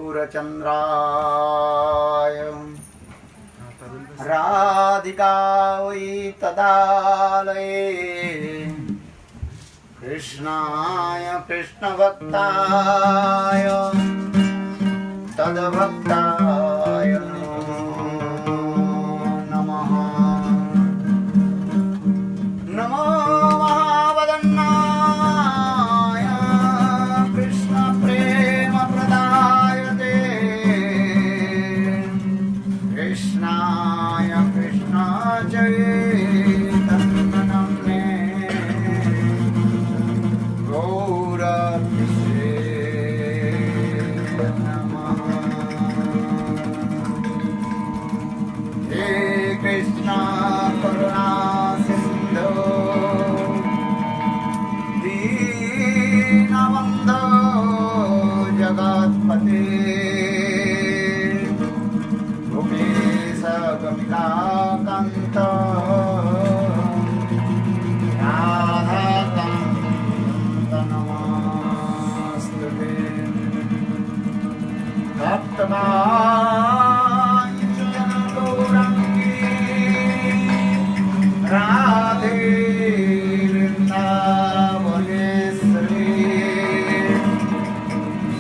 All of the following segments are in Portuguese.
शूरचन्द्राय राधिकायै तदालये कृष्णाय कृष्णभक्ताय तद्भक्ताय नमः। नमो महावदन्नाय कृष्ण प्रेम प्रदायते कृष्णाय कृष्ण चैतन्यनाम्ने गौरकृष्णे नमः। हे कृष्ण करुणा सिन्धो दीनबन्धो जगत्पते गोपेश गोपिकान्त राधाकान्त नमस्तुते। भक्तवात्सल गौराङ्गी राधे वृन्दावनेश्वरी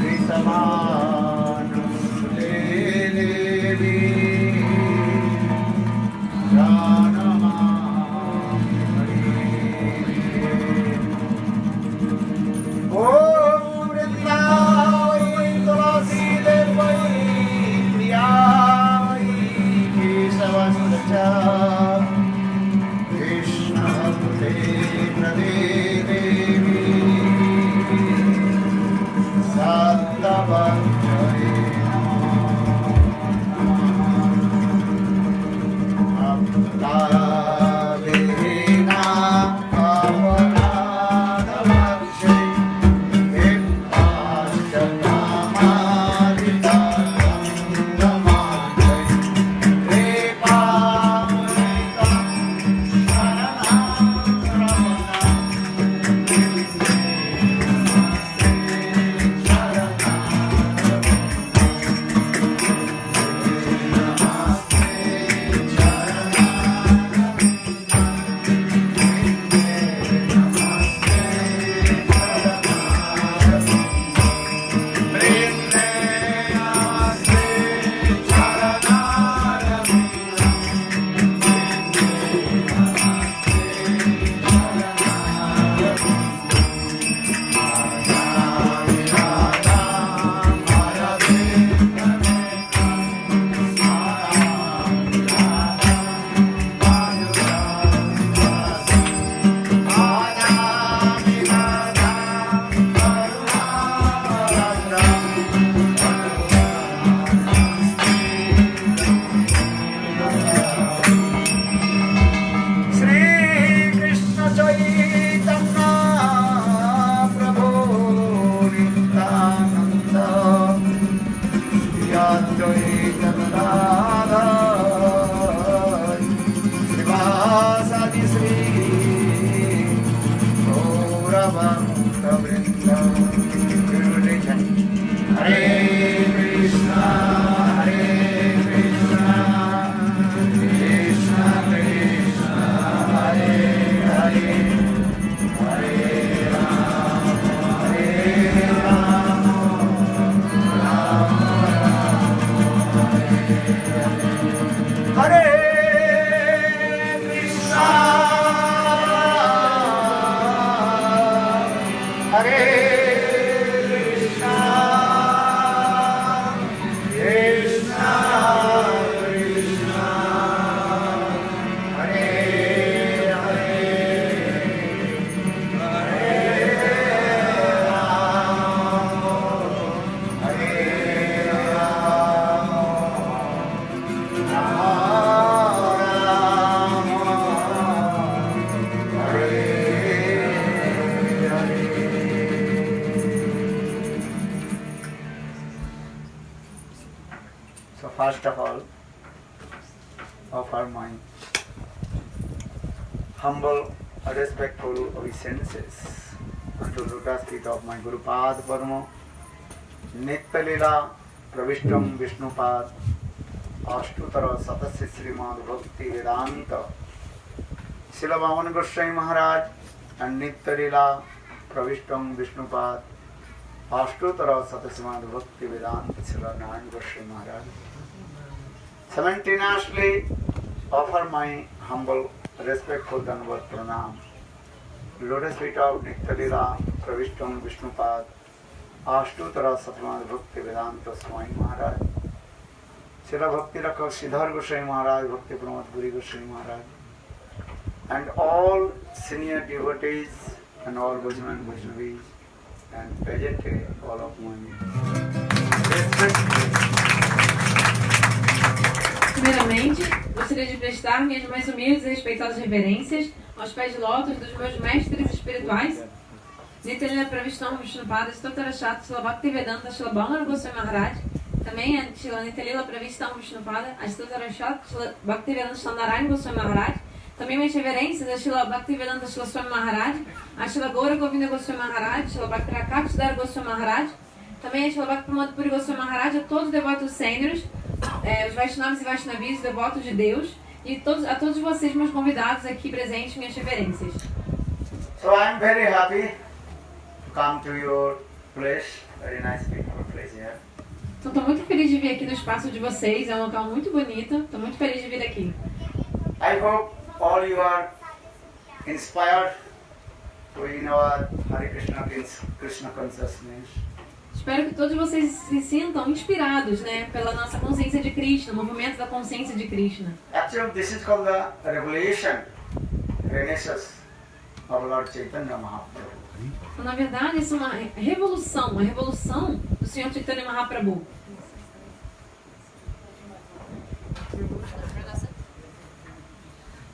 वृषभानुसुते देवी प्रणमामि हरिं। ॐ वृन्दावै तुलसीदेवै प्रियायै केशवस्य कृष्णभक्ते प्रदे देवी सत्तवच्चये अप्तावेना अपराधमक्षये विपाश्चकामादितसङ्गमाजये कृपामृतं First of all, offer my humble, respectful obeisances unto lotus feet of my Guru Pad Parama, Nitya Leela प्रविष्टम विष्णुपाद अष्टोत्तर शतस्य श्रीमद् भक्ति वेदांत शिल वामन गोस्वामी महाराज and Nitya Lila प्रविष्टम विष्णुपाद अष्टोत्तर शतस्य श्रीमद् भक्ति वेदांत शिल नारायण गोस्वामी महाराज. Simultaneously offer my humble respectful Dandavat Pranam. Lotus feet of Nitya Lila प्रविष्टम विष्णुपाद अष्टोत्तर शतमान भक्ति वेदांत स्वामी महाराज, शिला भक्ति रखक श्रीधर गोस्वामी महाराज, भक्ति प्रमोद पुरी गोस्वामी महाराज, and all senior devotees and all Vaishnava and Vaishnavis, and present all of my Primeiramente, gostaria de prestar minhas mais humildes e respeitosas reverências aos pés de lótus dos meus mestres espirituais, Nitya Lila Pravishtam Vishnupada Stotarashat Shila Bhaktivedanta Shila Bhangara Goswami Maharaj, também a Shila Nitya Lila Pravishtam Vishnupada Stotarashat Shila Bhaktivedanta Shila Narayana Goswami Maharaj, também minhas reverências a Shila Bhaktivedanta Shila Swami Maharaj, a Shila Gaura Govinda Goswami Maharaj, Shila Bhaktirakaksh Dara Goswami Maharaj, também a Shila Bhakti Puri Goswami Maharaj, a todos os devotos sêniores, os Vaishnavas e Vaishnavis, os devotos de Deus, e a todos vocês, meus convidados aqui presentes, minhas reverências. So I am very happy to come to your place, very nice beautiful place here. Então estou muito feliz de vir aqui no espaço de vocês, é um local muito bonito, estou muito feliz de vir aqui. I hope all you are inspired to in our Hare Krishna consciousness. Espero que todos vocês se sintam inspirados, né, pela nossa consciência de Krishna, o movimento da consciência de Krishna. Actually, this is called the revelation, renaissance of Lord Chaitanya Mahaprabhu. Então, na verdade, isso é uma revolução do Senhor Chaitanya Mahaprabhu.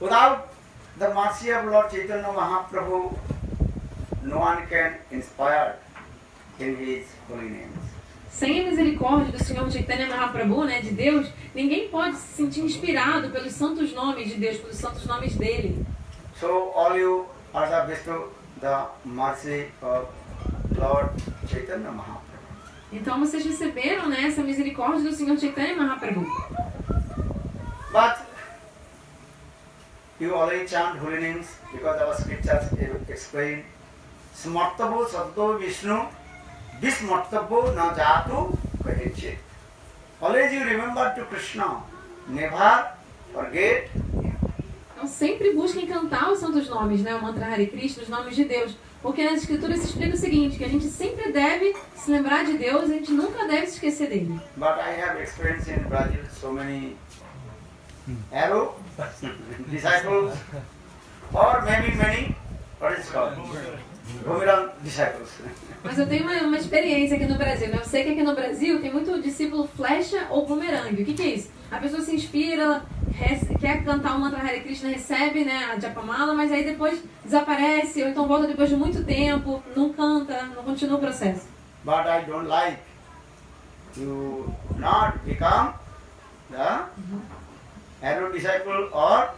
Without the mercy of Lord Chaitanya Mahaprabhu, no one can inspire in his holy names. Sem a misericórdia do Senhor Chaitanya Mahaprabhu, né, de Deus, ninguém pode se sentir inspirado pelos santos nomes de Deus, pelos santos nomes dele. So all you are the best of the mercy of Lord Chaitanya Mahaprabhu. Então vocês receberam, né, essa misericórdia do Senhor Chaitanya Mahaprabhu. But you always chant holy names because our scriptures explain Smartabo Sabdo Vishnu Vismartabo na jatu kaheche. Always you remember to Krishna, never forget. Então sempre busquem cantar os santos nomes, né, o mantra Hare Krishna, os nomes de Deus. Porque nas escrituras se explica o seguinte, que a gente sempre deve se lembrar de Deus e a gente nunca deve se esquecer dele. But I have experienced in Brazil so many arrow disciples or maybe many, what is called? Boomerang disciples. Mas eu tenho uma experiência aqui no Brasil, né? Eu sei que aqui no Brasil tem muito discípulo flecha ou bumerangue. O que é isso? A pessoa se inspira, ela quer cantar o mantra Hare Krishna, recebe, né, a Japamala, mas aí depois desaparece, ou então volta depois de muito tempo, não canta, não continua o processo. But I don't like to not become the arrow disciple or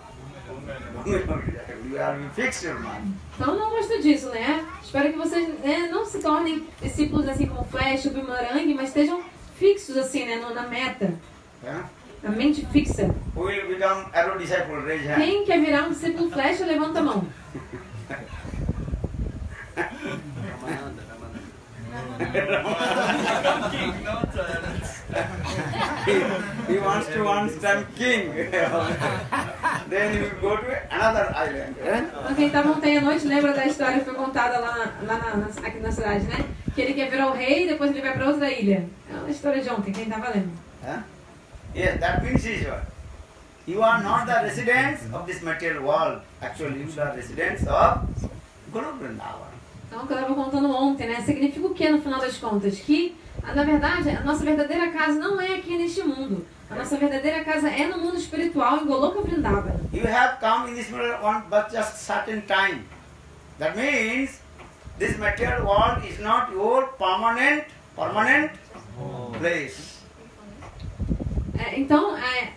boomerang disciple. You are fixed your mind. Então eu não gosto disso, né? Espero que vocês, né, não se tornem discípulos assim como flecha ou bumerangue, mas estejam fixos assim, né, na meta. Yeah? A mente fixa. Who will become arrow disciple? Raise hand. Quem quer virar um discípulo flecha, levanta a mão. He wants to one time king. Then he will go to another island. Então, quem estava ontem à noite lembra da história que foi contada aqui na cidade, né? Que ele quer virar o rei e depois ele vai para outra ilha. É uma história de ontem, quem estava lendo. Yes, that means you are not the residents of this material world. Actually, you are residents of Guru Vrindavan. Então, o que eu estava contando ontem, né? Significa o que no final das contas? Que, na verdade, a nossa verdadeira casa não é aqui neste mundo. A nossa verdadeira casa é no mundo espiritual, em Goloka Vrindavan. You have come in this material world but just certain time. That means this material world is not your permanent place. Então,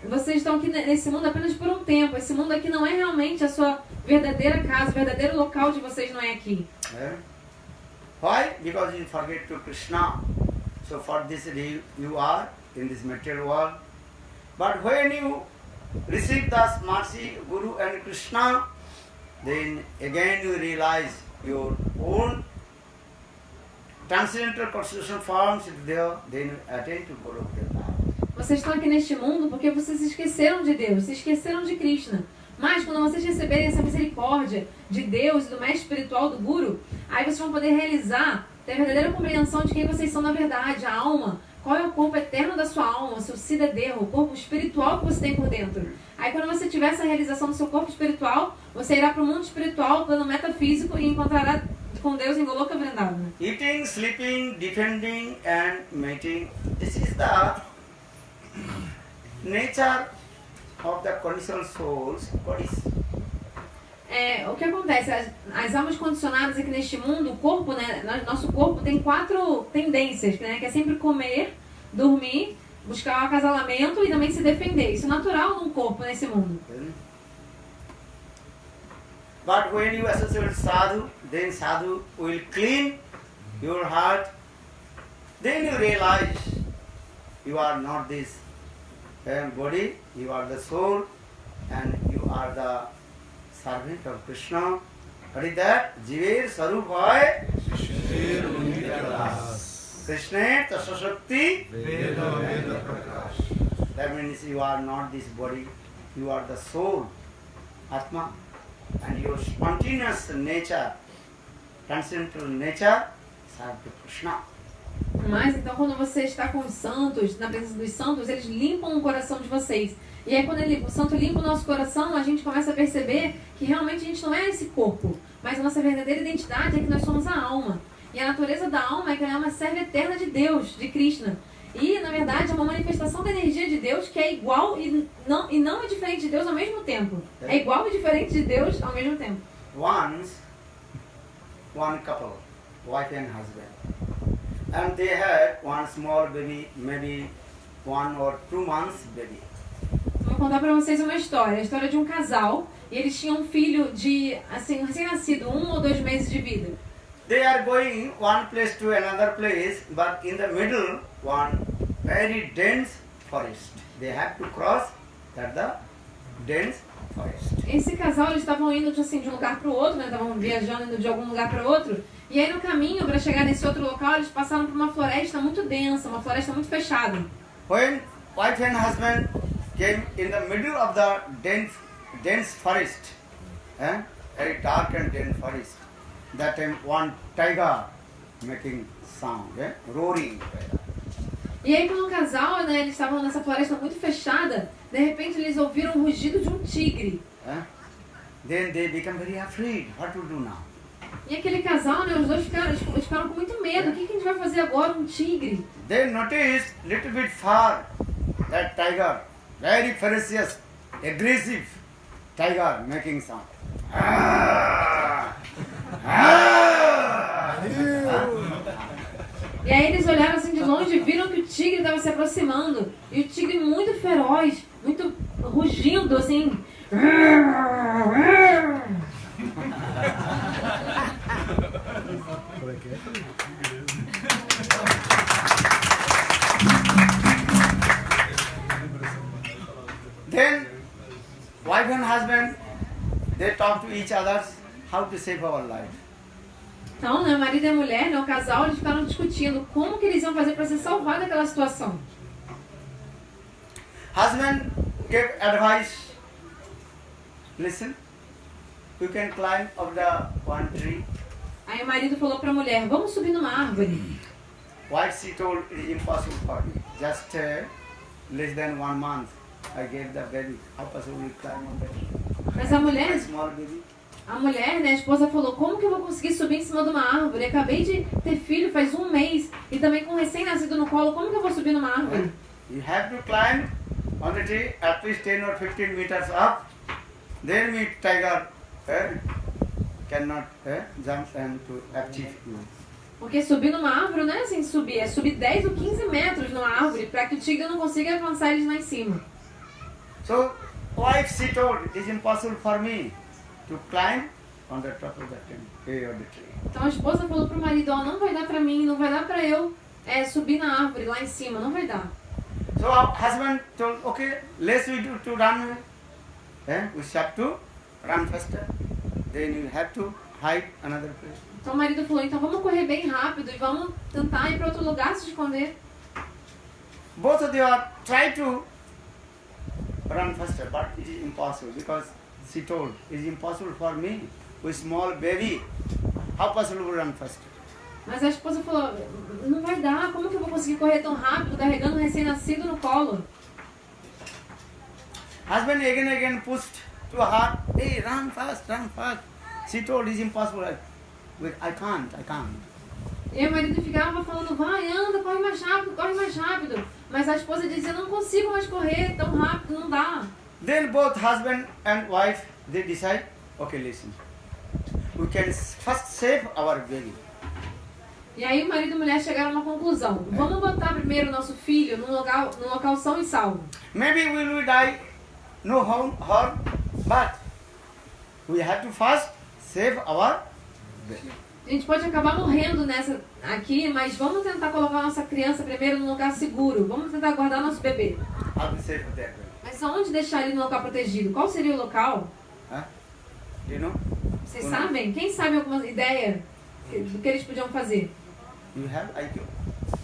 vocês estão aqui nesse mundo apenas por um tempo. Esse mundo aqui não é realmente a sua verdadeira casa, o verdadeiro local de vocês não é aqui. Why? Because you forget to Krishna. So for this you are in this material world. But when you receive the mercy, Guru and Krishna, then again you realize your own transcendental constitutional forms is there, then you attain to Guru Krishna. Vocês estão aqui neste mundo porque vocês se esqueceram de Deus, se esqueceram de Krishna. Mas quando vocês receberem essa misericórdia de Deus e do mestre espiritual do Guru, aí vocês vão poder realizar, ter a verdadeira compreensão de quem vocês são na verdade, a alma. Qual é o corpo eterno da sua alma, o seu Siddhadeha, o corpo espiritual que você tem por dentro. Aí quando você tiver essa realização do seu corpo espiritual, você irá para o mundo espiritual, plano metafísico, e encontrará com Deus em Goloka Vrindavana. Eating, sleeping, defending and mating. This is the nature of the conditional souls, bodies. O que acontece? As almas condicionadas aqui neste mundo, o corpo, né? Nosso corpo tem 4 tendências, né? Que é sempre comer, dormir, buscar o acasalamento e também se defender. Isso é natural num corpo nesse mundo. But when you associate with sadhu, then sadhu will clean your heart. Then you realize you are not this body, you are the soul, and you are the servant of Krishna. What is that? Jiver Sarupaya Krishna Tasashakti. That means you are not this body, you are the soul, Atma, and your spontaneous nature, transcendental nature, serve to Krishna. Mas então quando você está com os santos, na presença dos santos, eles limpam o coração de vocês. E aí quando o santo limpa o nosso coração, a gente começa a perceber que realmente a gente não é esse corpo, mas a nossa verdadeira identidade é que nós somos a alma. E a natureza da alma é que ela é uma serva eterna de Deus, de Krishna. E, na verdade, é uma manifestação da energia de Deus que é igual e não é diferente de Deus ao mesmo tempo. É igual e diferente de Deus ao mesmo tempo. Once, one couple, wife and husband, and they had one small baby, maybe 1 or 2 months baby. Vou contar pra vocês uma história. A história de um casal. E eles tinham um filho de, assim, recém-nascido, 1 ou 2 meses de vida. They are going one place to another place, but in the middle, one very dense forest. They have to cross that the dense forest. Esse casal, eles estavam indo assim, de um lugar para o outro, né? Estavam viajando indo de algum lugar para outro. E aí no caminho, para chegar nesse outro local, eles passaram por uma floresta muito densa, uma floresta muito fechada. When wife and husband came in the middle of the dense forest, very dark and dense forest, that time one tiger making sound, roaring. E aí quando o casal, né, eles estavam nessa floresta muito fechada, de repente eles ouviram o rugido de um tigre. Then they become very afraid. What to do now? E aquele casal, né, os dois ficaram com muito medo. O que a gente vai fazer agora? Um tigre. They noticed little bit far that tiger, very ferocious, aggressive tiger making sound. E aí eles olharam assim de longe e viram que o tigre estava se aproximando. E o tigre muito feroz, muito rugindo assim. Then wife and husband, they talk to each other how to save our life. Então, né, marido e mulher, né, o casal, eles ficaram discutindo como que eles iam fazer para ser salvar daquela situação. Husband gave advice. Listen, you can climb up the one tree. Aí o marido falou para a mulher, vamos subir numa árvore. Wife, she told, it is impossible for me. Just less than 1 month, I gave the baby. How possible you climb on that? Mas a mulher, Small baby. né, a esposa falou, como que eu vou conseguir subir em cima de uma árvore? Eu acabei de ter filho faz 1 mês e também com um recém-nascido no colo, como que eu vou subir numa árvore? You have to climb on the tree at least 10 or 15 meters up. Then we tiger cannot jump and to achieve you. Porque subir numa árvore não é assim subir, é subir 10 ou 15 metros numa árvore para que o tigre não consiga alcançar eles lá em cima. So, wife, she told, it is impossible for me to climb on the top of the tree. Então a esposa falou pro marido, ó, não vai dar pra mim, não vai dar pra eu subir na árvore lá em cima, não vai dar. So our husband told, okay, let's we do to run away. We have to run faster. Then you have to hide another place. Então o marido falou, então vamos correr bem rápido e vamos tentar ir para outro lugar se esconder. Both of them are try to run faster, but it is impossible because she told, it is impossible for me with small baby. How possible to run faster? Mas a esposa falou, não vai dar, como que eu vou conseguir correr tão rápido carregando um recém-nascido no colo? Husband again pushed to her, hey, run fast, run fast. She told, it is impossible. I can't. E o marido ficava falando, vai, anda, corre mais rápido, corre mais rápido. Mas a esposa dizia, não consigo mais correr tão rápido, não dá. Then both husband and wife, they decide, okay, listen, we can first save our baby. E aí o marido e a mulher chegaram a uma conclusão. Vamos botar primeiro o nosso filho num local são e salvo. Maybe we will die, no harm, but we have to first save our baby. A gente pode acabar morrendo nessa aqui, mas vamos tentar colocar a nossa criança primeiro num lugar seguro. Vamos tentar guardar nosso bebê. How to save that baby? Mas aonde deixar ele no local protegido? Qual seria o local? Do you know? Vocês sabem? Quem sabe alguma ideia do que eles podiam fazer? You have IQ?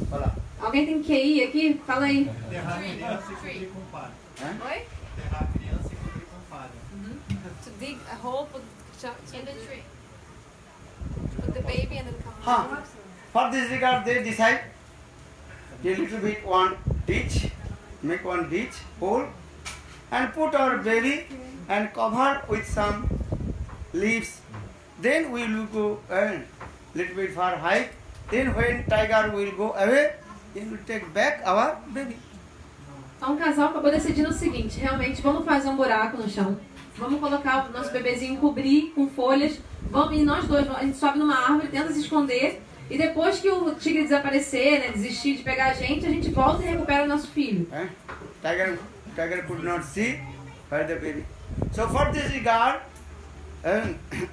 Fala. Alguém tem QI aqui? Fala aí. Enterrar a criança e cobrir com palha. Oi? Enterrar a criança e cobrir com palha. To dig a hole in the tree. Put the baby and then come. For this regard, they decide a little bit one ditch, make one ditch hole, and put our baby and cover with some leaves. Then we will go a little bit far hike. Then when tiger will go away, then we take back our baby. Então o casal acabou decidindo o seguinte, realmente vamos fazer um buraco no chão, vamos colocar o nosso bebezinho, cobrir com folhas, vamos, e nós dois, a gente sobe numa árvore, tenta se esconder, e depois que o tigre desaparecer, né, desistir de pegar a gente volta e recupera o nosso filho. Tiger could not see where the baby. So for this regard,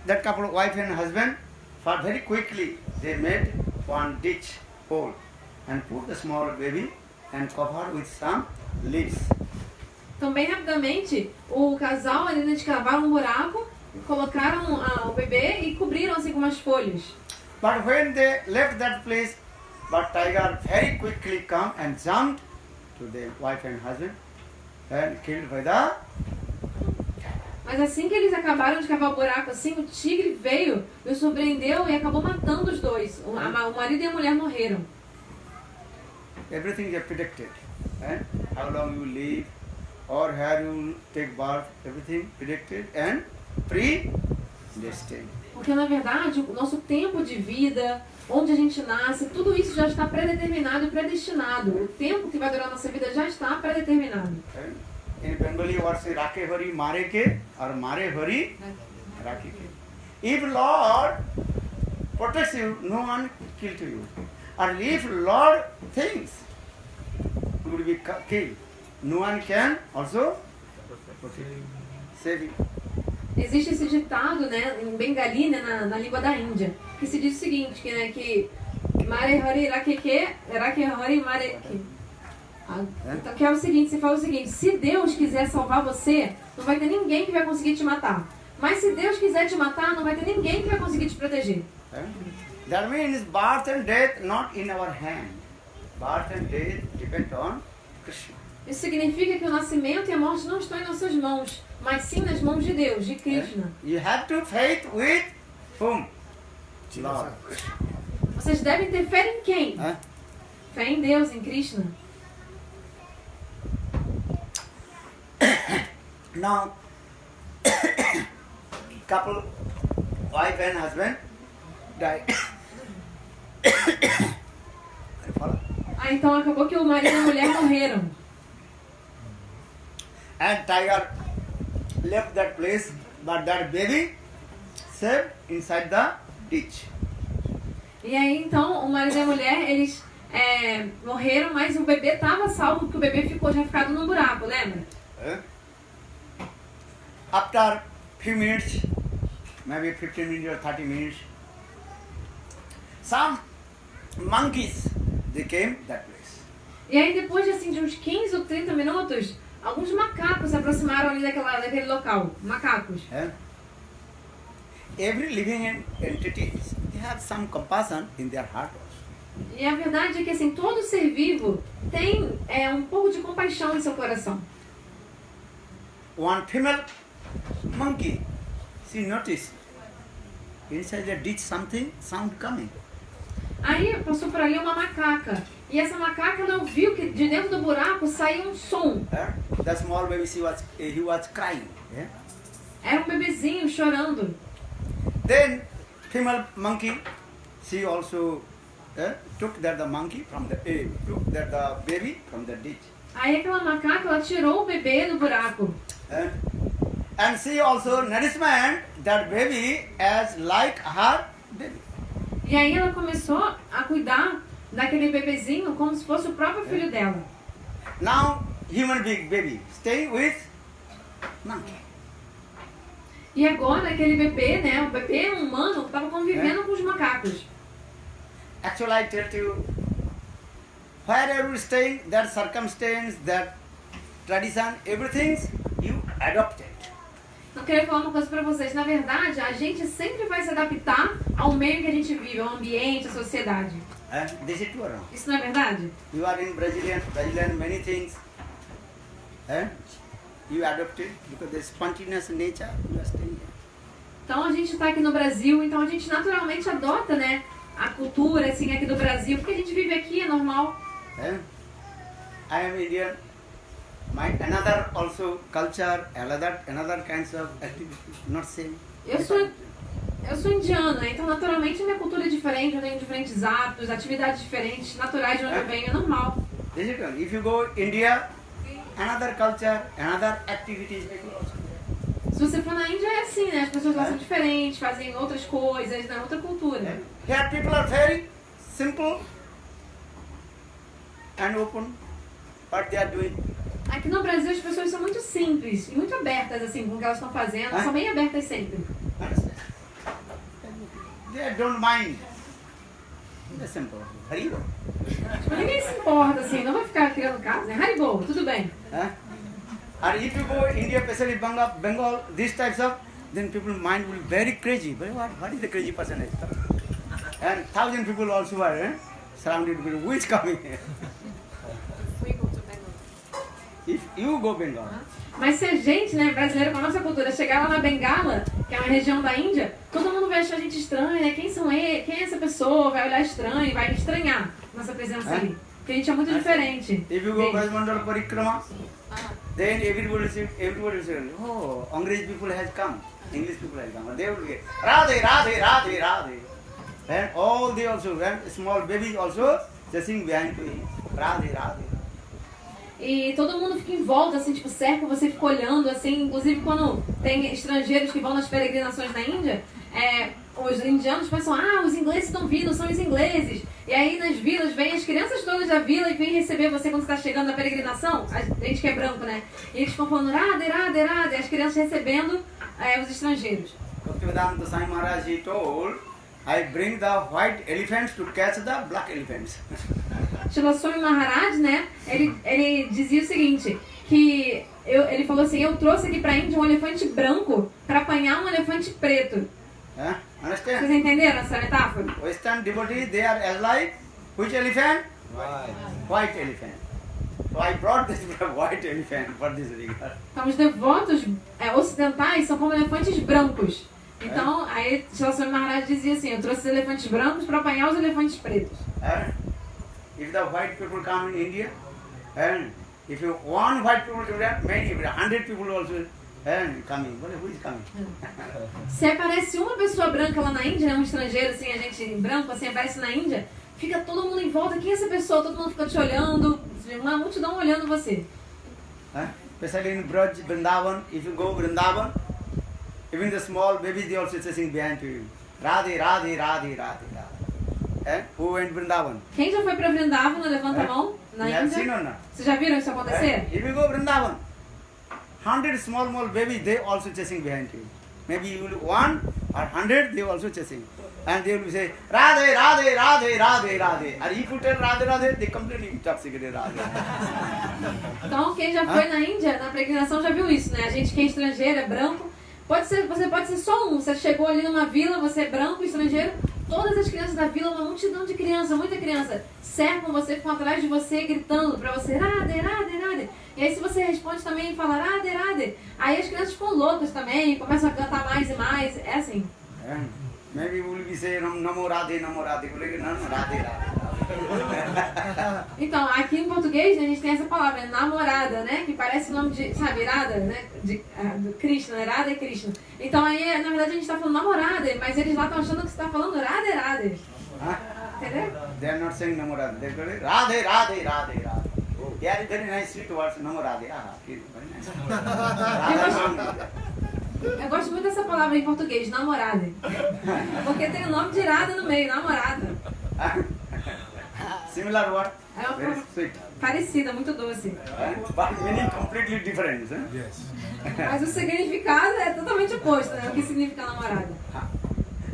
that couple, wife and husband, for very quickly they made one ditch hole and put the small baby and cover with some leaves. Então bem rapidamente, o casal eles cavaram um buraco, colocaram o bebê e cobriram assim com umas folhas. But when they left that place, but tiger very quickly come and jumped to the wife and husband and killed by the. Mas assim que eles acabaram de cavar o buraco, assim, o tigre veio, os surpreendeu e acabou matando os dois. O marido e a mulher morreram. Everything is predicted. How long you live, or where you take birth, everything predicted and predestined. Porque na verdade, o nosso tempo de vida, onde a gente nasce, tudo isso já está predeterminado e predestinado. O tempo que vai durar a nossa vida já está predeterminado. In Bengali words say Rakhe Hari Mare Ke or Mare Hari Rakhe Ke. If Lord protects you, no one kill to you. Or if Lord thinks you will be killed, no one can also save you. Existe esse ditado, né, em Bengali, né, na língua da Índia, que se diz o seguinte, que Mare Hari Rakhe Hari Mare Ke. Então, que é o seguinte, você fala o seguinte, se Deus quiser salvar você, não vai ter ninguém que vai conseguir te matar. Mas se Deus quiser te matar, não vai ter ninguém que vai conseguir te proteger. That means birth and death not in our hand. Birth and death depend on Krishna. Isso significa que o nascimento e a morte não estão em nossas mãos, mas sim nas mãos de Deus, de Krishna. You have to faith with whom? Lord. Vocês devem ter fé em quem? Fé em Deus, em Krishna. Now, couple, wife and husband died. Então acabou que o marido e a mulher morreram. And tiger left that place, but that baby saved inside the ditch. E aí então o marido e a mulher, eles morreram, mas o bebê estava salvo, porque o bebê já ficado num buraco, lembra? After few minutes, maybe 15 minutes or 30 minutes, some monkeys they came that place. E aí depois de, assim, de uns 15 ou 30 minutos, alguns macacos se aproximaram ali daquele local. Macacos. Every living entities, they have some compassion in their heart also. E a verdade é que assim, todo ser vivo tem um pouco de compaixão em seu coração. One female monkey, she noticed inside the ditch something sound coming. Aí passou por ali uma macaca. E essa macaca ela ouviu que de dentro do buraco saía um som. The small baby, he was crying. Era um bebezinho chorando. Then female monkey, she also took the baby from the ditch. Aí aquela macaca ela tirou o bebê do buraco. And she also nourishment that baby as like her baby. E aí ela começou a cuidar daquele bebezinho como se fosse o próprio filho dela. Now human baby staying with monkey. E agora aquele bebê, né, o bebê humano estava convivendo com os macacos. Actually, I tell you, wherever you staying, that circumstance, that tradition, everything you adopted. Eu queria falar uma coisa pra vocês. Na verdade, a gente sempre vai se adaptar ao meio que a gente vive, ao ambiente, à sociedade. This is true or not? Isso não é verdade? You are in Brazilian many things. You adopted because the spontaneous nature you are staying here. Então a gente está aqui no Brasil, então a gente naturalmente adota, né, a cultura assim aqui do Brasil, porque a gente vive aqui, é normal. I am Indian. Another also culture, another kinds of activities, not same. Eu sou indiana, né? Então naturalmente a minha cultura é diferente, eu tenho diferentes hábitos, atividades diferentes, naturais de onde eu venho, é normal. If you go India, another culture, another activities. Se você for na Índia é assim, né? As pessoas lá são diferentes, fazem outras coisas, né? Outra cultura. Here people are very simple and open what they are doing. Aqui no Brasil as pessoas são muito simples e muito abertas assim com o que elas estão fazendo, são bem abertas sempre. They don't mind. They're simple. Haribo. Tipo, ninguém se importa assim, não vai ficar criando caso, né? Haribo, tudo bem. Or if you go India, especially Bengal, these types of, then people mind will be very crazy. But what is the crazy person? And 1,000 people also are surrounded with who is coming here. If you go Bengal. Mas se a gente, né, brasileiro com a nossa cultura, chegar lá na Bengala, que é uma região da Índia, todo mundo vai achar a gente estranha, né? Quem são eles? Quem é essa pessoa? Vai olhar estranho, vai estranhar nossa presença ali. Porque a gente é muito diferente. If you go Brajmandal Parikrama, then everybody will say, oh, English people has come. English people has come. They will get Radhe, Radhe, Radhe, Radhe. And all they also, and small babies also, chasing behind to him. Radhe, Radhe. E todo mundo fica em volta, assim, tipo, cerca, você fica olhando, assim, inclusive quando tem estrangeiros que vão nas peregrinações na Índia, os indianos pensam, os ingleses estão vindo, são os ingleses. E aí nas vilas, vem as crianças todas da vila e vêm receber você quando você está chegando na peregrinação, a gente que é branco, né? E eles ficam falando, Radhe, Radhe, Radhe, as crianças recebendo os estrangeiros. Bhaktivedanta Swami Maharaj, he told, I bring the white elephants to catch the black elephants. Srila Swami Maharaj, né, ele dizia o seguinte, que ele falou assim, eu trouxe aqui pra Índia um elefante branco para apanhar um elefante preto. Understand? Vocês entenderam essa metáfora? Western devotees, they are as like, which elephant? White elephant. So I brought this white elephant for this regard. Então os devotos ocidentais são como elefantes brancos. Então, aí Srila Swami Maharaj dizia assim, eu trouxe os elefantes brancos para apanhar os elefantes pretos. If the white people come in India, and if you one white people to that, many, 100 people also coming. Well, who is coming? Se aparece uma pessoa branca lá na Índia, né, um estrangeiro, assim, a gente branco, assim, aparece na Índia, fica todo mundo em volta, quem é essa pessoa? Todo mundo fica te olhando, uma multidão olhando você. Especially in Braj, Vrindavan, if you go Vrindavan, even the small babies, they also chasing behind you. Radhe, Radhe, Radhe, Radhe, Radhe. Who went Vrindavan? Quem já foi para Vrindavan, levanta a mão, na You have seen or Índia? not? Vocês já viram isso acontecer? If you go Vrindavan, 100 small babies, they also chasing behind you. Maybe you will one or 100, they also chasing. And they will say, Radhe, Radhe, Radhe, Radhe, Radhe. And if you tell Radhe, Radhe, they completely intoxicated Radhe. Então, quem já foi na Índia, na peregrinação, já viu isso, né? A gente que é estrangeiro, é branco, você pode ser só um. Você chegou ali numa vila, você é branco, estrangeiro, todas as crianças da vila, uma multidão de crianças, muita criança, cercam você, ficam atrás de você, gritando pra você, Radhe, Radhe, Radhe. E aí se você responde também e fala Radhe, Radhe, aí as crianças ficam loucas também, começam a cantar mais e mais, é assim. Maybe we will be saying Namo Radhe, Namo Radhe. Namo Radhe, Radhe. Então, aqui em português, né, a gente tem essa palavra, namorada, né? Que parece o nome de, sabe, Radha, né? Do Krishna, né? Radha e Krishna. Então aí, na verdade, a gente está falando namorada, mas eles lá estão achando que você está falando Radhe, Radhe. Entendeu? They are not saying Namo Radhe. They are saying Radhe, Radhe, Radhe, Radhe. Yeah, very nice sweet words, Namo Radhe. Very nice. Eu gosto muito dessa palavra em português, namorada. Porque tem o nome de Radha no meio, namorada. Similar word, É uma very palavra sweet. parecida, muito doce. But meaning completely different. Mas o significado é totalmente oposto, né? O que significa namorada.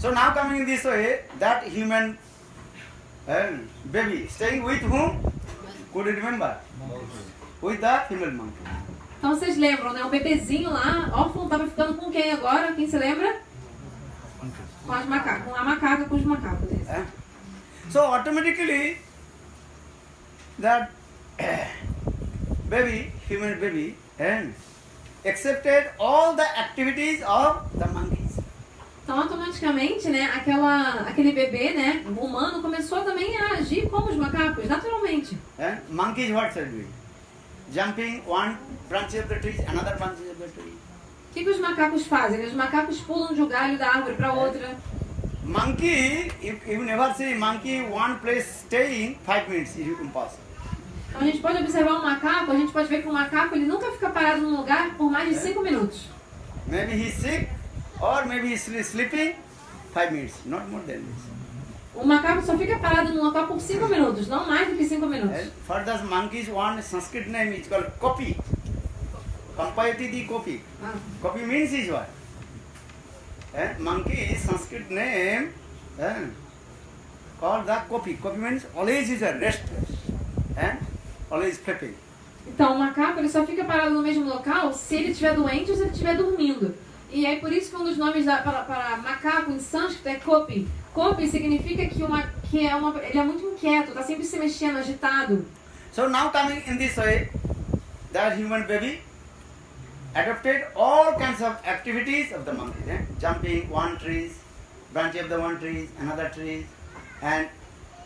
So now coming this way, that human baby staying with whom? Could you remember? With the female monkey. Então vocês lembram, né? O bebezinho lá, órfão, estava ficando com quem agora? Quem se lembra? Com as macacas, com a macaca, com os macacos. So automatically that baby, human baby, accepted all the activities of the monkeys. Então automaticamente, né? Aquele bebê, né? O humano começou também a agir como os macacos, naturalmente. Monkeys what are doing? Jumping one branch of the tree, another branch of the tree. O que os macacos fazem? Os macacos pulam de um galho da árvore para outra. Monkey, you never see monkey one place staying 5 minutes if you can pass. Então a gente pode observar um macaco, a gente pode ver que o macaco ele nunca fica parado num lugar por mais de 5 minutos. Maybe he's sick or maybe he's sleeping 5 minutes, not more than this. O macaco só fica parado num local por 5 minutos, não mais do que 5 minutos. For the monkeys, one Sanskrit name is called Kopi. Kampayati Kopi. Kopi means is what? Monkey is Sanskrit name called the Kopi. Kopi means always is a restless. Always flapping. Então o macaco ele só fica parado no mesmo local se ele estiver doente ou se ele estiver dormindo. E aí por isso que um dos nomes para macaco em sânscrito é Kopi. Kopi significa que ele é muito inquieto, está sempre se mexendo, agitado. So now coming in this way, that human baby adopted all kinds of activities of the monkey. Jumping one tree, branch of the one tree, another tree, and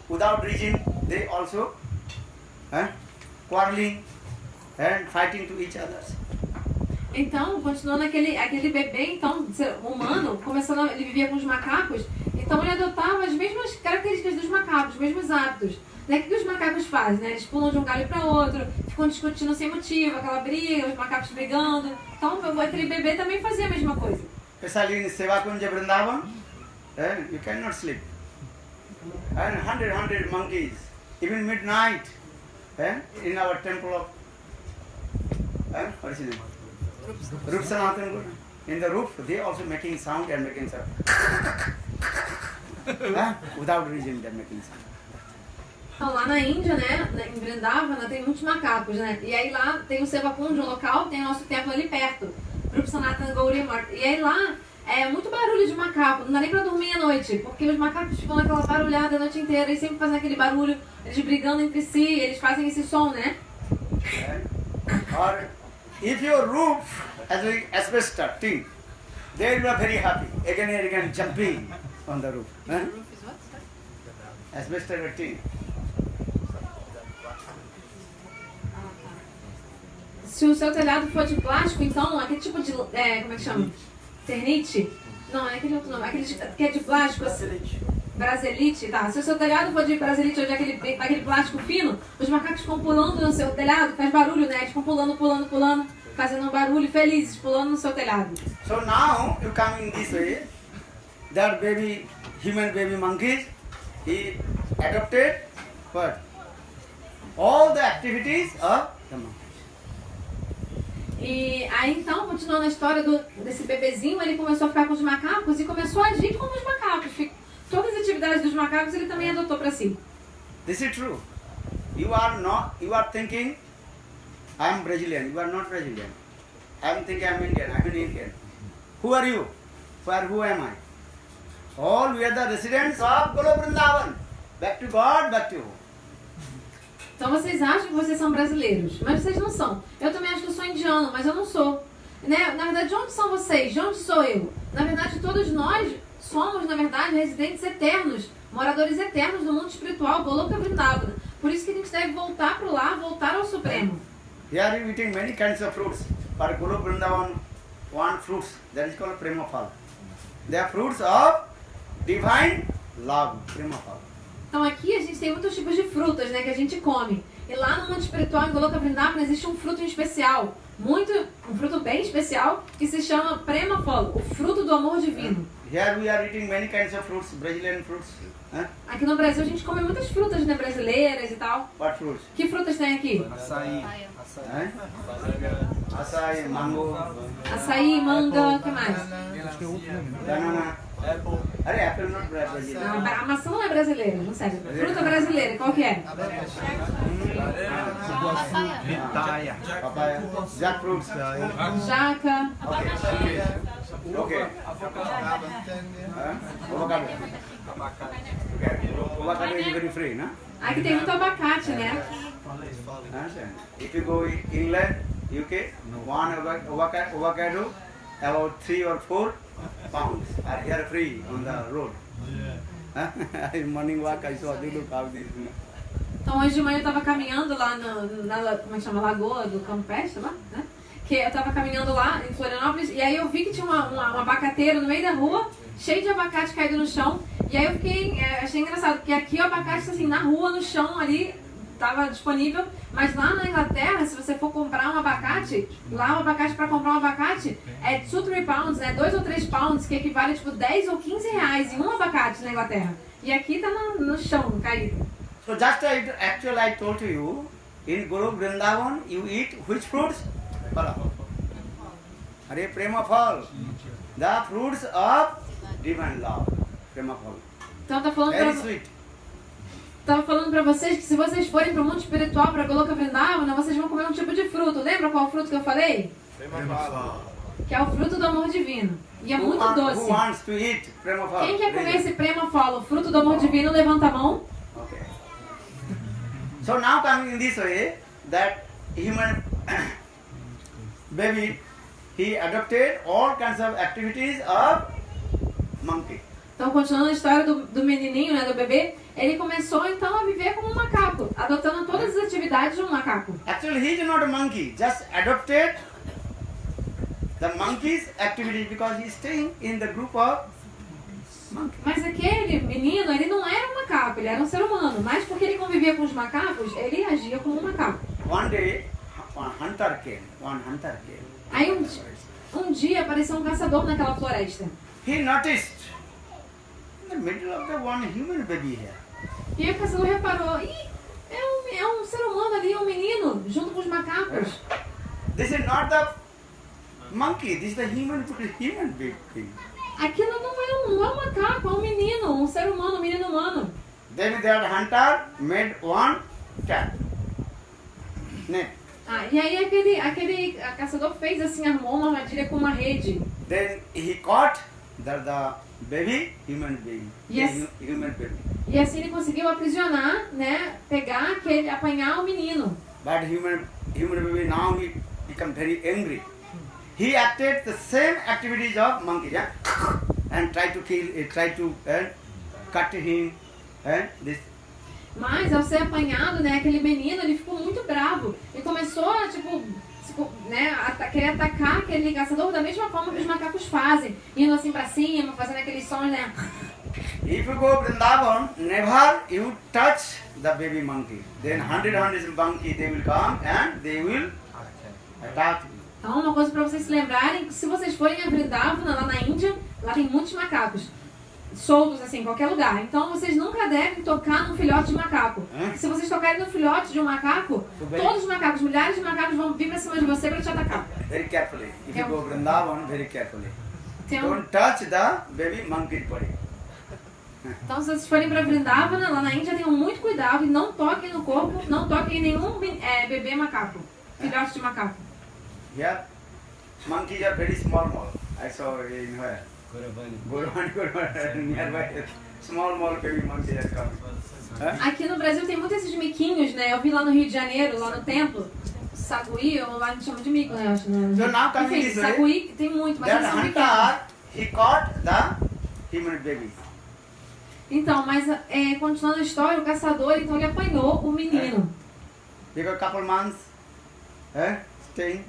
without reason they also quarreling and fighting to each other. Então, continuando aquele bebê, então, humano, ele vivia com os macacos, então ele adotava as mesmas características dos macacos, os mesmos hábitos. Né? O que os macacos fazem? Né? Eles pulam de um galho para outro, ficam discutindo sem motivo, aquela briga, os macacos brigando. Então, aquele bebê também fazia a mesma coisa. Especially in Sevakunja Vrindavan, you cannot sleep. And 100 monkeys, even midnight, in our temple of, what is his name? Rup Sanatana. In the roof, they also making sound and making sound. Without reason, they are making sound. Então, lá na Índia, né, em Vrindavana, tem muitos macacos, né? E aí lá tem o Sevakunja, um local, tem o nosso templo ali perto, Rup Sanatana Gauriya Math. E aí lá é muito barulho de macaco, não dá nem pra dormir à noite, porque os macacos ficam naquela barulhada a noite inteira e sempre fazem aquele barulho, eles brigando entre si, eles fazem esse som, né? Or if your roof has an asbestos tin, they will be very happy. Again and again jumping on the roof. The roof is what? Asbestos tin. Se o seu telhado for de plástico, então, aquele tipo de, como é que chama? Ternite? Não, é aquele outro nome, aquele que é de plástico. Braselite, tá. Se o seu telhado for de braselite ou de aquele plástico fino, os macacos ficam pulando no seu telhado, faz barulho, né? Eles ficam pulando, fazendo um barulho, felizes, pulando no seu telhado. So now you come in this way, that baby, human baby monkeys, he adopted what? All the activities of the monkey. E aí então, continuando a história desse bebezinho, ele começou a ficar com os macacos e começou a agir como os macacos. Todas as atividades dos macacos ele também adotou para si. This is true. You are thinking, I am Brazilian. You are not Brazilian. I am thinking I am Indian. I am an Indian. Who are you? Who am I? All we are the residents of Golok Vrindavan. Back to God, back to you. Então vocês acham que vocês são brasileiros, mas vocês não são. Eu também acho que eu sou indiano, mas eu não sou. Né? Na verdade, de onde são vocês? De onde sou eu? Na verdade, todos nós somos, na verdade, residentes eternos, moradores eternos do mundo espiritual, Goloka Vrindavana. Por isso que a gente deve voltar para o lar, voltar ao Supremo. Here you eating many kinds of fruits. But Golok Vrindavan want fruits. That is called Prema Phala. They are fruits of divine love. Prema Phala. Então aqui a gente tem muitos tipos de frutas, né, que a gente come. E lá no mundo espiritual, em Goloka Vrindavana, existe um fruto em especial, um fruto bem especial, que se chama Prema Phala, o fruto do amor divino. Here we are eating many kinds of fruits, Brazilian fruits. Aqui no Brasil a gente come muitas frutas, né, brasileiras e tal. What fruits? Que frutas tem aqui? Açaí. Açaí, mango. Açaí, manga, o que mais? Banana. Are apple not Brazilian? Não, a maçã não é brasileira, não serve. Fruta brasileira, qual que é? Pitaia. Papaya. Jackfruits. Jaca. Okay. Avocado. Avocado is very free, no? Aqui tem muito abacate, né? If you go in England, UK, one avocado about 3 or 4 pounds are here free on the road. In morning walk I saw they look how this. Então hoje de manhã eu tava caminhando lá na como é que chama? Lagoa do Campeche, lá, né? Que eu tava caminhando lá em Florianópolis e aí eu vi que tinha um abacateiro no meio da rua, cheio de abacate caído no chão. E aí eu achei engraçado, porque aqui o abacate assim, na rua, no chão ali, estava disponível, mas lá na Inglaterra, se você for comprar um abacate, lá o abacate, para comprar um abacate, é 2-3 pounds, né? 2 ou 3 pounds, que equivale tipo 10 ou 15 reais em um abacate na Inglaterra. E aqui tá no chão, caído. So just actually I told to you, in Golok Vrindavan you eat which fruits? Phala. Hare Prema Phala. The fruits of divine love. Prema Phala. Então tá falando Very pra... sweet. Tava falando pra vocês que se vocês forem pro mundo espiritual, pra Goloka Vrindavana, vocês vão comer um tipo de fruto. Lembra qual fruto que eu falei? Que é o fruto do amor divino. E é muito Who doce. wants to eat Prema Phala? Quem quer comer esse Prema Phala, o fruto do amor divino, levanta a mão. Okay. So now coming in this way, that human baby, he adopted all kinds of activities of monkey. Então, continuando a história do menininho, né, do bebê, ele começou então a viver como um macaco, adotando todas as atividades de um macaco. Actually, he is not a monkey, just adopted the monkey's activities because he is staying in the group of monkeys. Mas aquele menino, ele não era um macaco, ele era um ser humano. Mas porque ele convivia com os macacos, ele agia como um macaco. One day, one hunter came. Aí um dia apareceu um caçador naquela floresta. He noticed in the middle of the one human baby here. E aí o caçador reparou, ih, é um ser humano ali, um menino, junto com os macacos. This is not the monkey, this is the human baby. Aquilo não é um macaco, é um menino, um ser humano, um menino humano. Then that hunter made one trap. Net. E aí aquele caçador fez assim, armou uma armadilha com uma rede. Then he caught the baby, human being. Yes. Human baby. E assim ele conseguiu aprisionar, né, apanhar o menino. But human baby now he become very angry. He acted the same activities of monkey, yeah? And tried to kill, cut him, and this. Mas ao ser apanhado, né, aquele menino, ele ficou muito bravo e começou a, querer atacar aquele caçador da mesma forma que os macacos fazem, indo assim pra cima, fazendo aqueles sons, né? If you go Vrindavan, never you touch the baby monkey. Then 100 monkey they will come and they will attack you. Então, uma coisa pra vocês se lembrarem, que se vocês forem a Vrindavana, lá na Índia, lá tem muitos macacos. soltos assim, em qualquer lugar. Então vocês nunca devem tocar num filhote de macaco. Se vocês tocarem no filhote de um macaco, todos os macacos, milhares de macacos vão vir pra cima de você para te atacar. Very carefully. If you Yeah. go Vrindavan, very carefully. Tem um- Don't touch the baby monkey body. Então, se vocês forem pra Vrindavana, lá na Índia, tenham muito cuidado e não toquem no corpo, não toquem em nenhum bebê macaco, filhote de macaco. Here, monkeys are very small. I saw in where? Goravani, nearby. Small baby monkeys are coming. Huh? Aqui no Brasil tem muitos esses miquinhos, né? Eu vi lá no Rio de Janeiro, lá no templo, Saguí, ou lá a gente chama de mico, né? Eu acho, né? So now coming Enfim, this way, Saguí tem muito, mas eles that são pequenos. hunter, he caught the human baby. Então, mas continuando a história, o caçador, então ele apanhou o menino. Because couple months staying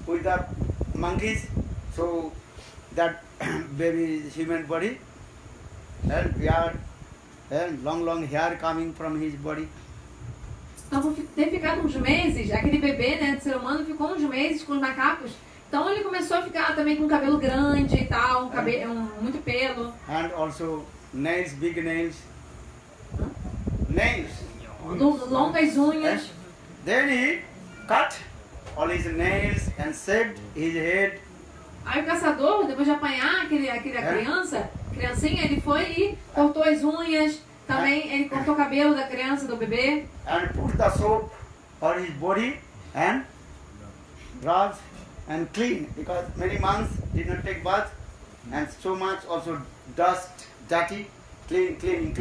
with the monkeys, so that baby human body and hair and long hair coming from his body. Então, por ter ficado uns meses, aquele bebê, né, de ser humano, ficou uns meses com os macacos. Então, ele começou a ficar também com cabelo grande e tal, muito pelo. And also nails, big nails. Nails. Longas unhas. Then he cut all his nails and shaved his head. Aí o caçador, depois de apanhar criancinha, ele foi e cortou as unhas. Também ele cortou o cabelo da criança, do bebê. And put the soap on his body and rubs and clean because many months did not take bath and so much also dust, dirty, cleaning.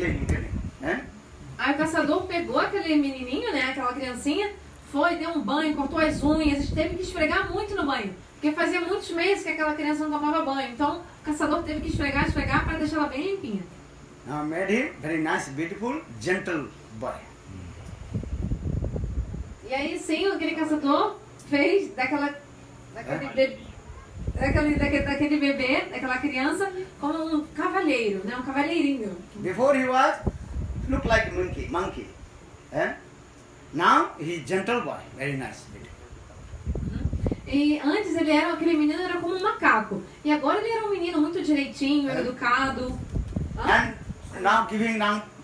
Aí o caçador pegou aquele menininho, né, aquela criancinha, foi, deu um banho, cortou as unhas, teve que esfregar muito no banho. Porque fazia muitos meses que aquela criança não tomava banho. Então o caçador teve que esfregar para deixar ela bem limpinha. Now made him very nice, beautiful, gentle boy. E aí sim, aquele caçador fez daquele bebê, daquela criança, como um cavalheiro, né? Um cavalheirinho. Before he was look like monkey. Now he is gentle boy, very nice, beautiful. E antes aquele menino era como um macaco. E agora ele era um menino muito direitinho, educado. And now giving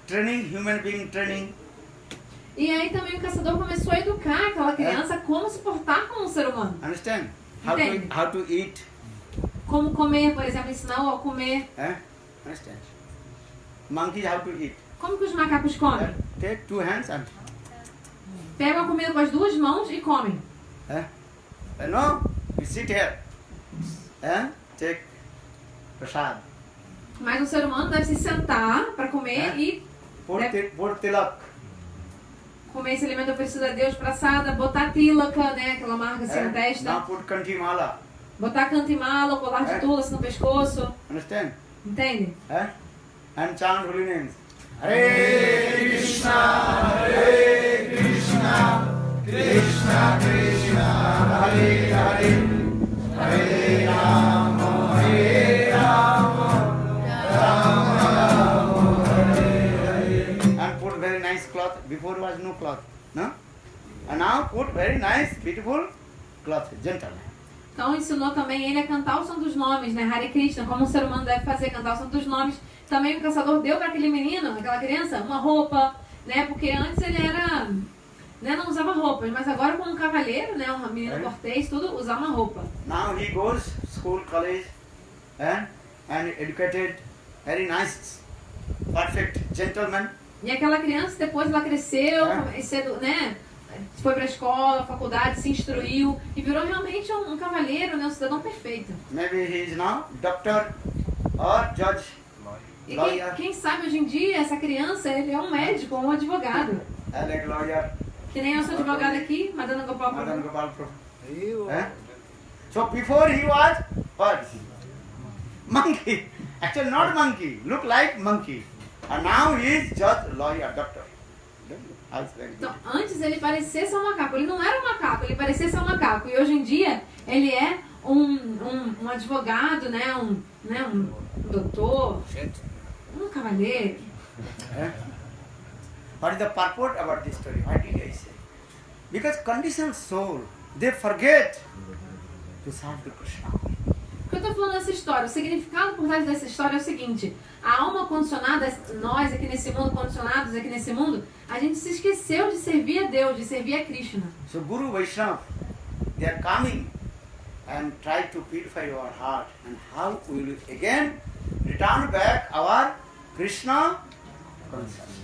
training, human being training. E aí também o caçador começou a educar aquela criança como se portar como um ser humano. Understand? Entende? How to eat. Como comer, por exemplo, ensinar a comer. Understand? Monkeys how to eat. Como que os macacos comem? Take two hands and Pegam a comida com as duas mãos e comem. no, you sit here. Take prasad. Mas o ser humano deve se sentar para comer e Put tilak. comer esse alimento oferecido a Deus, praçada, botar tilaka, né, aquela marca assim na Now testa, put kantimala. botar cantimala, colar de tula assim no pescoço, Understand? entende? And chant holy names. Hare Krishna, Hare Krishna, Krishna Krishna, Hare Hare, Hare Rama, Hare Rama, Rama Rama, Hare Hare. And put very nice cloth. Before was no cloth, no? And now put very nice, beautiful cloth, gentle. Então ensinou também ele a cantar o santo dos nomes, né, Hare Krishna, como um ser humano deve fazer, cantar o santo dos nomes. Também o caçador deu para aquele menino, aquela criança, uma roupa, né, porque antes ele era, né, não usava roupas, mas agora como um cavalheiro, né, um menino cortês, tudo, usar uma roupa. Now he goes school, college, and educated, very nice, perfect gentleman. E aquela criança depois ela cresceu, cedo, né, foi para a escola, faculdade, se instruiu e virou realmente um cavalheiro, né, um cidadão perfeito. Maybe he is now doctor or judge, E lawyer, quem sabe hoje em dia essa criança ele é um médico ou um advogado. allied lawyer, Que nem eu sou advogada aqui, Madana Gopal. Madan Gopal Prabhu. So before he was what? Monkey. Actually not monkey, look like monkey. And now he is judge, lawyer, doctor. Então, antes ele parecia ser um macaco. Ele não era um macaco, ele parecia ser um macaco. E hoje em dia ele é um advogado, né? Um doutor, um cavalheiro. What is the purport about this story? Why did I say? Because conditioned soul, they forget to serve the Krishna. que eu estou falando dessa história? O significado por trás dessa história é o seguinte: a alma condicionada, nós aqui nesse mundo, condicionados aqui nesse mundo, a gente se esqueceu de servir a Deus, de servir a Krishna. So Guru Vaishnava, they are coming and try to purify your heart. And how we will again return back our Krishna consciousness.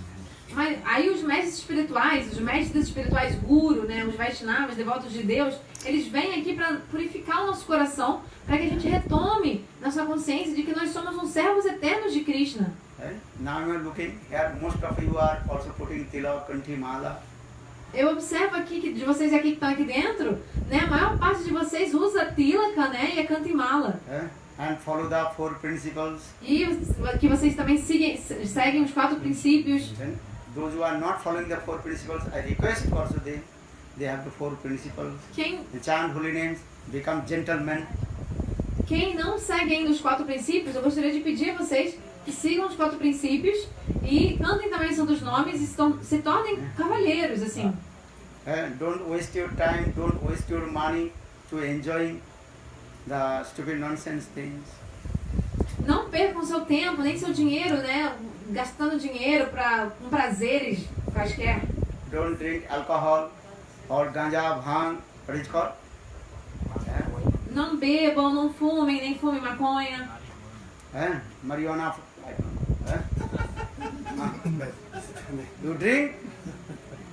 Mas aí os mestres espirituais guru, né, os Vaishnavas, devotos de Deus, eles vêm aqui para purificar o nosso coração, para que a gente retome nossa consciência de que nós somos uns servos eternos de Krishna. Now you are looking here, most of you are also putting tilak, kanthi mala. Eu observo aqui que de vocês aqui que estão aqui dentro, né, a maior parte de vocês usa tilaka, né, e a kantimala. And follow the 4 principles. E que vocês também seguem os 4 princípios. Then those who are not following the 4 principles, I request also they have the 4 principles. Quem They chant holy names, become gentlemen. Quem não segue ainda os 4 princípios, eu gostaria de pedir a vocês que sigam os 4 princípios e cantem também os santos nomes e se tornem cavalheiros, assim. Don't waste your time, don't waste your money to enjoy the stupid nonsense things. Não percam seu tempo, nem seu dinheiro, né? Gastando dinheiro com prazeres quaisquer. Don't drink alcohol or ganja, bhang, what is it called? Não bebam, não fumem, nem fumem maconha. Marijuana. You drink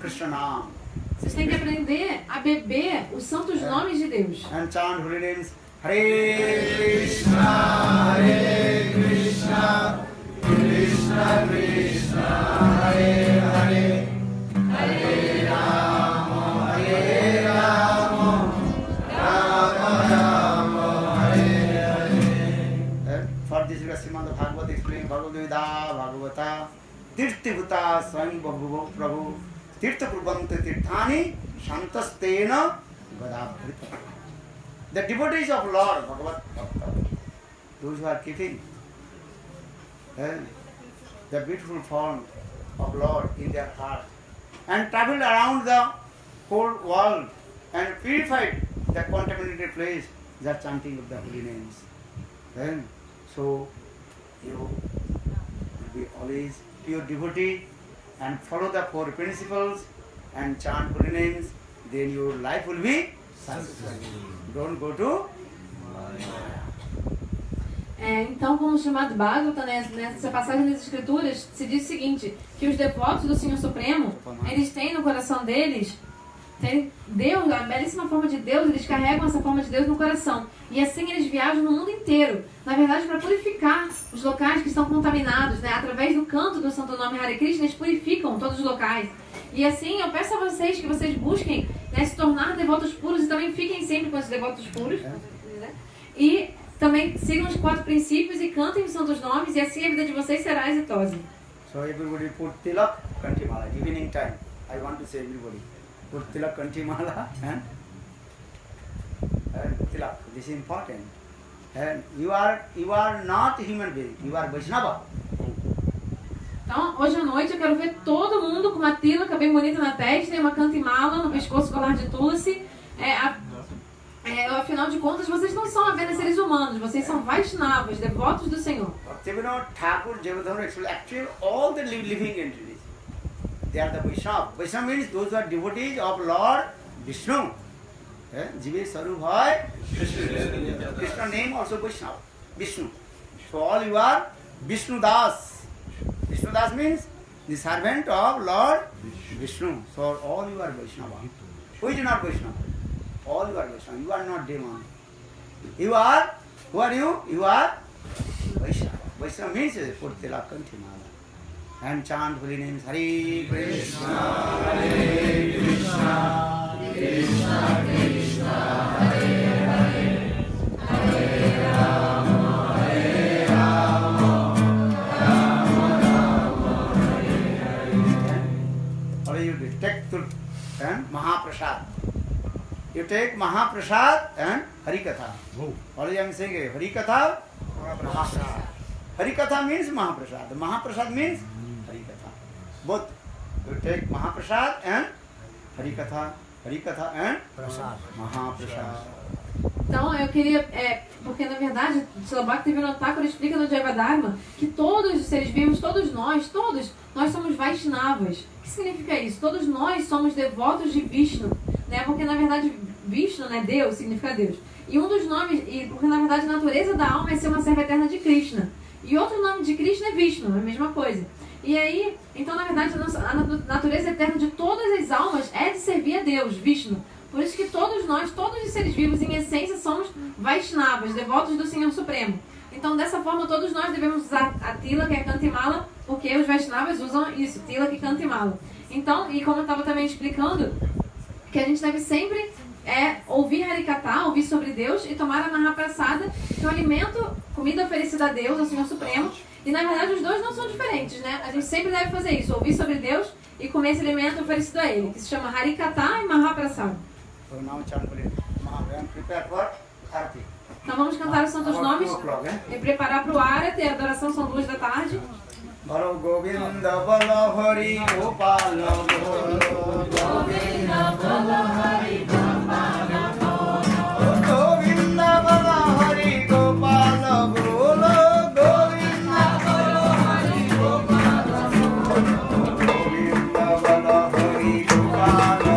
Krishna Nam. Vocês têm que aprender a beber os santos nomes de Deus. And chant holy names. Hare Krishna, Hare Krishna, Krishna Krishna, Hare Hare, Hare Rama, Hare Rama, Rama Rama, Hare Hare. For this Srimad Bhagavad explains Bhagavad Gita, Bhagavata, Tirtibhuta, Swayam Prabhu, Tirtha Prabhanta Tirthani, Shantastena, Gadabrita. The devotees of Lord Bhagavat Bhakta, those who are keeping the beautiful form of Lord in their heart and travel around the whole world and purified the contaminated place, the chanting of the holy names. So you will be always pure devotee and follow the 4 principles and chant holy names, then your life will be successful. Don't go to Então, como chamado Bhagavata, nessa passagem das Escrituras, se diz o seguinte, que os devotos do Senhor Supremo, eles têm no coração deles, tem Deus, a belíssima forma de Deus, eles carregam essa forma de Deus no coração. E assim eles viajam no mundo inteiro, na verdade para purificar os locais que estão contaminados, né? Através do canto do Santo Nome Hare Krishna, eles purificam todos os locais. E assim, eu peço a vocês que vocês busquem, né, se tornar devotos puros e também fiquem sempre com esses devotos puros. Né? E também sigam os 4 princípios e cantem os santos nomes e assim a vida de vocês será exitosa. So everybody put tilak, kanthi mala. Evening time, I want to say everybody put tilak, kanthi mala, and tilak. This is important. And you are not human being. You are Vaishnava. Então, hoje à noite eu quero ver todo mundo com uma tilaka bem bonita na testa e uma cantimala no pescoço colar de Tulsi. Afinal de contas, vocês não são apenas seres humanos, vocês são Vaishnavas, devotos do Senhor. Bhaktivinoda Thakur, Javadhana, actually all the living entities, they are the Vaishnava. Vaishnava means those who are devotees of Lord Vishnu. Jive Sarup Hai, Krishna name also Vaishnava, Vishnu. So all you are Vishnu Das. Vishnu Das means the servant of Lord Vishnu. So all you are Vaishnava. Who is not Vaishnava? All you are Vaishnava. You are not demon. You are, who are you? You are Vaishnava. Vaishnava means put tilak, kanthi mala and chant holy names. Hare Krishna, Hare Krishna, Krishna Krishna, Hare Hare, Hare Rama, Hare Rama, Rama Rama, Hare Hare. What do you do? Take Tul and Mahaprasad. You take Mahaprasad and Harikatha. What I am saying? Harikatha, Mahaprasad. Harikatha means Mahaprasad. Mahaprasad means Harikatha. Both. You take Mahaprasad and Harikatha. Harikatha and Mahaprasad. Então, eu queria, porque na verdade, Srila Bhaktivinoda Thakur explica no Jaiva Dharma que todos os seres vivos, todos nós somos Vaishnavas. O que significa isso? Todos nós somos devotos de Vishnu, né? Porque na verdade Vishnu, né, Deus, significa Deus. E um dos nomes, porque na verdade a natureza da alma é ser uma serva eterna de Krishna. E outro nome de Krishna é Vishnu, é a mesma coisa. E aí, então na verdade a natureza eterna de todas as almas é de servir a Deus, Vishnu. Por isso que todos nós, todos os seres vivos em essência somos Vaishnavas, devotos do Senhor Supremo. Então dessa forma todos nós devemos usar a Tilaka e a Kantimala, porque os Vaishnavas usam isso, Tilaka e Kantimala. Então, e como eu estava também explicando, que a gente deve sempre ouvir Harikatha, ouvir sobre Deus e tomar a Mahaprasada, que é um alimento, comida oferecida a Deus, ao Senhor Supremo. E na verdade os dois não são diferentes, né? A gente sempre deve fazer isso, ouvir sobre Deus e comer esse alimento oferecido a Ele, que se chama Harikatha e Mahaprasada. So now chant Mahavyan, prepare for Arati. Então vamos cantar os santos nomes e preparar para o Arati. A adoração são 2 da tarde. Balo Govinda Balo Hari Gopal Govinda Balo Hari Gopal Govinda Balo Hari Gopal Govinda Balo Hari Gopal Govinda Balo Hari Gopal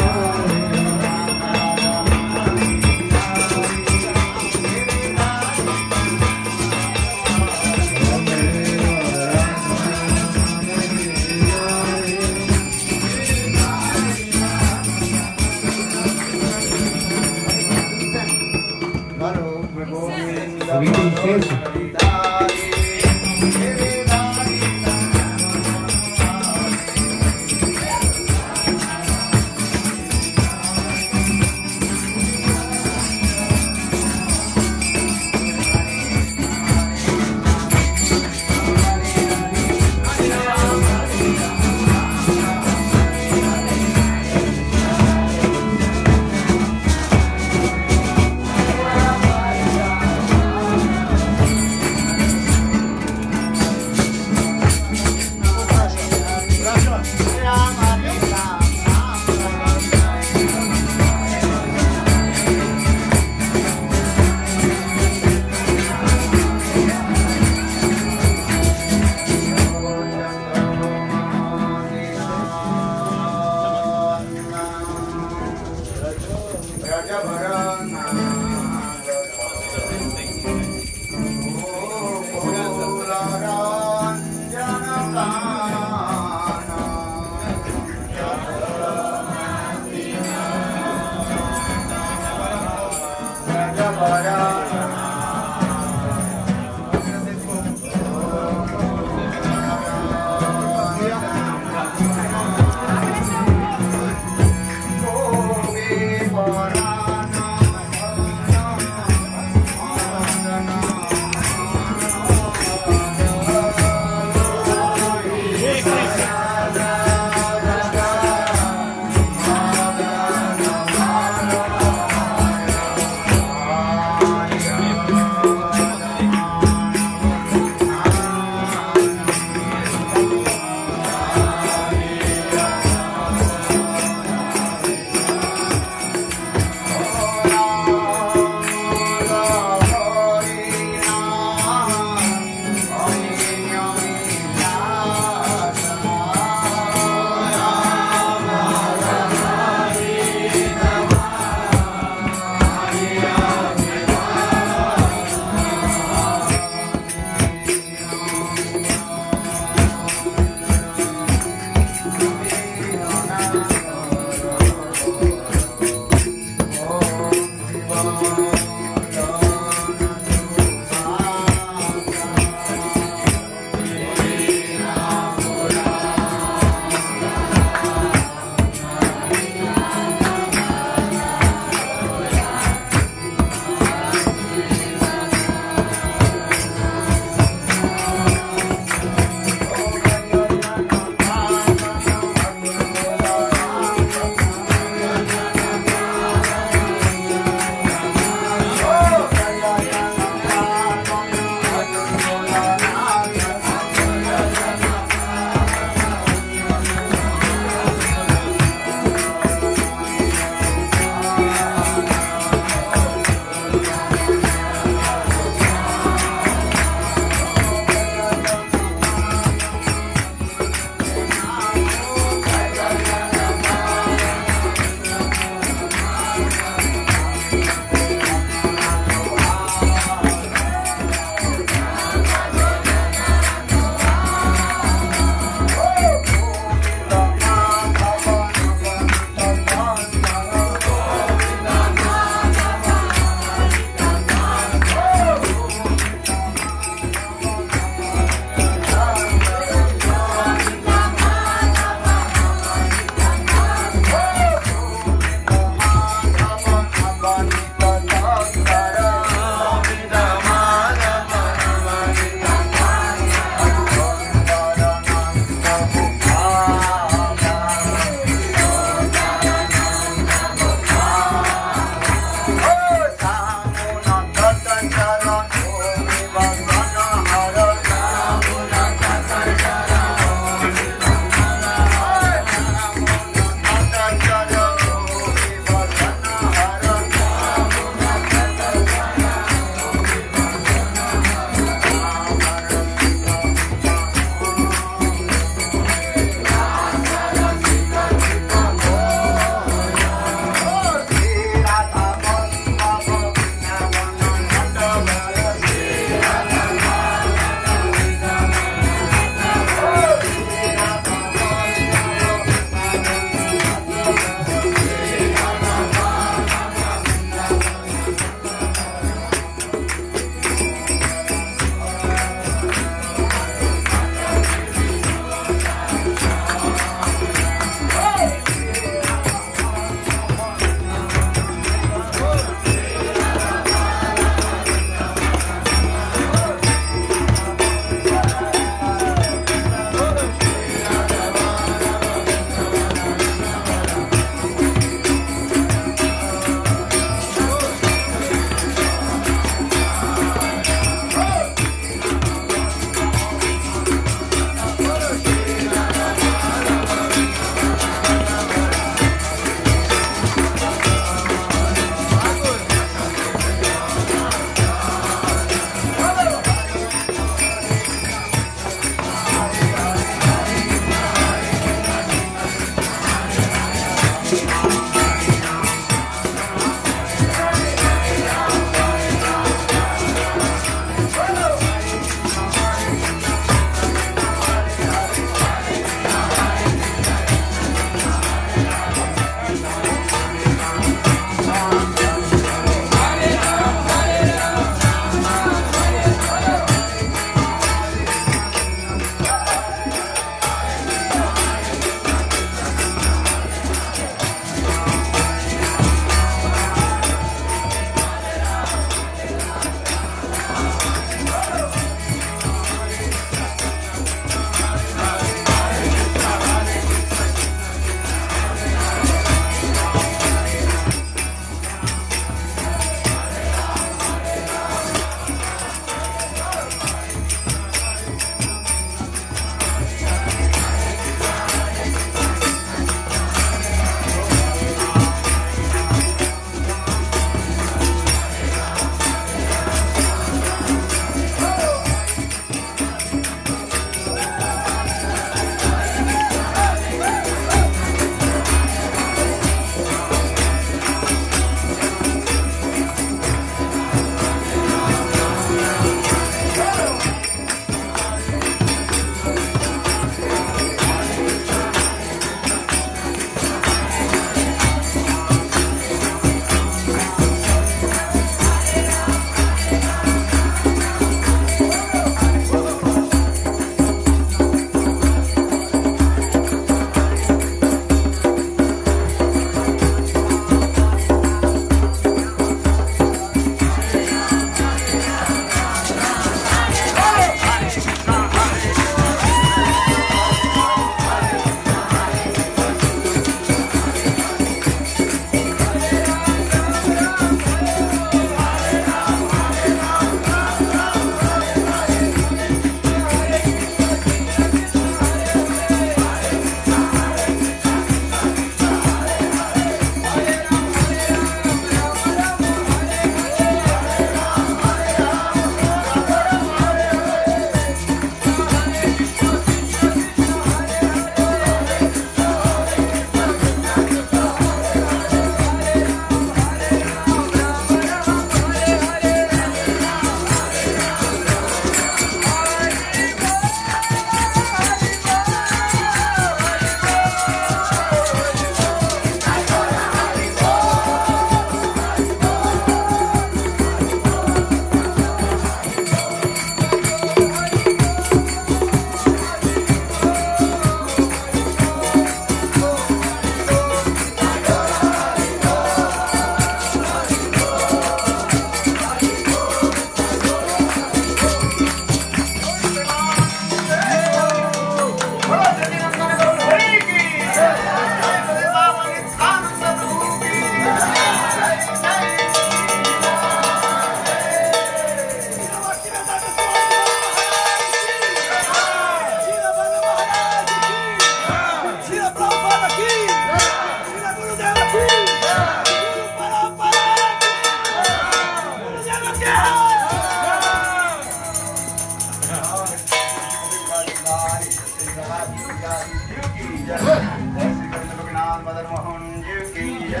Mohan जी की जय।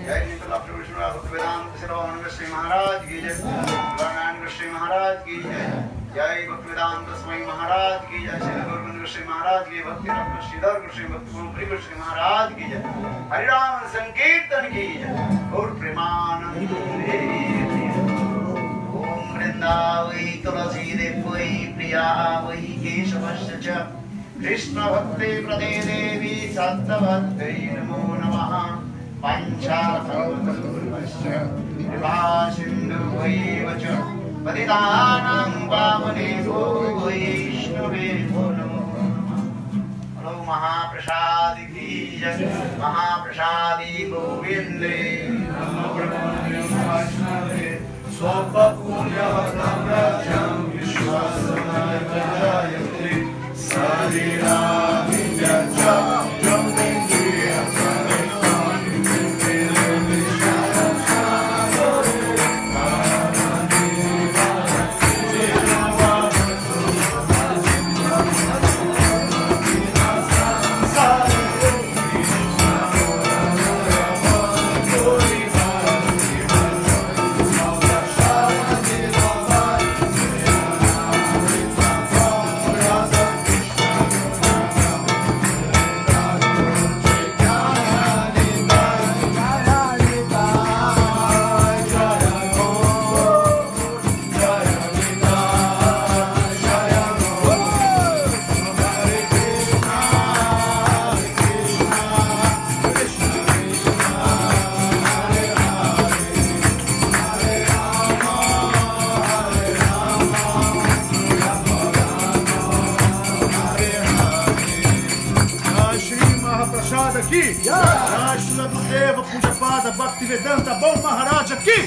जय नितला प्रभु विष्णु वेदांत श्रवण श्री महाराज की जय। नारायण श्री महाराज की जय। जय भक्ति वेदांत स्वामी महाराज की जय। श्री गोविंद श्री महाराज की भक्ति रत्न श्रीधर श्री भक्ति गुरु श्री महाराज की जय। हरिराम संकीर्तन की जय। और प्रेमानंद ओम वृंदावै तुलसी देवै प्रिया वै केशवस्य च कृष्ण भक्ते प्रदे देवी सत्तवत्यै नमो नमः। पंचाकल्पतरुश्च कृपा सिन्धुभैव च पतितानां पावनेभ्यो वैष्णवेभ्यो नमो नमः। हेलो महाप्रसाद की जय। महाप्रसादी गोविंदे नमो ब्रह्मणे स्वपुण्यवतम्रजं विश्वासमर्पयामि। Aqui, Ashla Gurudeva Pujapada Bhaktivedanta Bom Maharaj aqui.